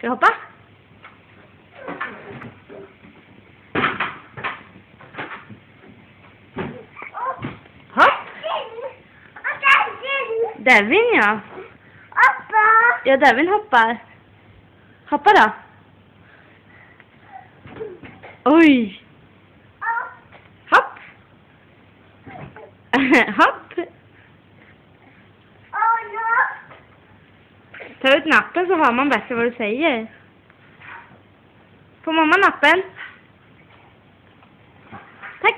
Ska du hoppa? Hopp! Devin, ja. Ja, Devin hoppar. Hoppa då. Oj! Hopp! Hopp! Ta ut nappen så hör man bättre vad du säger. Får mamma nappen? Tack!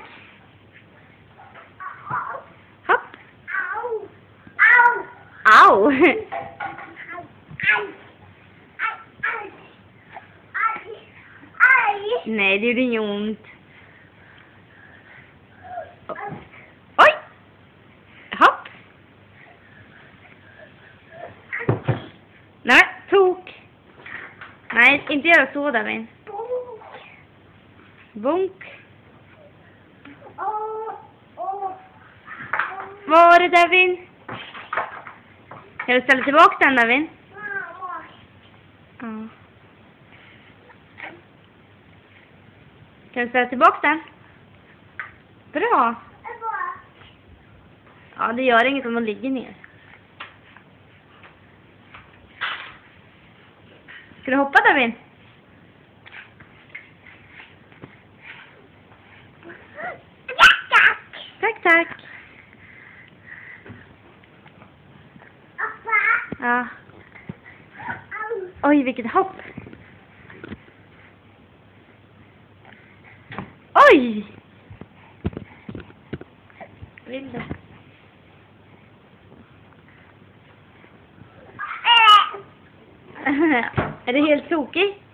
Hopp! Au! Nej, det gjorde inget ont. Oj! Hopp! Nej, tok! Nej, inte göra så, Devin. Bunk. Vad var det, Devin? Kan du ställa tillbaka den, Devin? Ja. Kan du ställa tillbaka den? Bra. Ja, det gör inget om de ligger ner. Ska du hoppa, Devin? Tack, tack. Ja. Oj, vilket hopp. Oj! Vill du? Är det helt tokigt?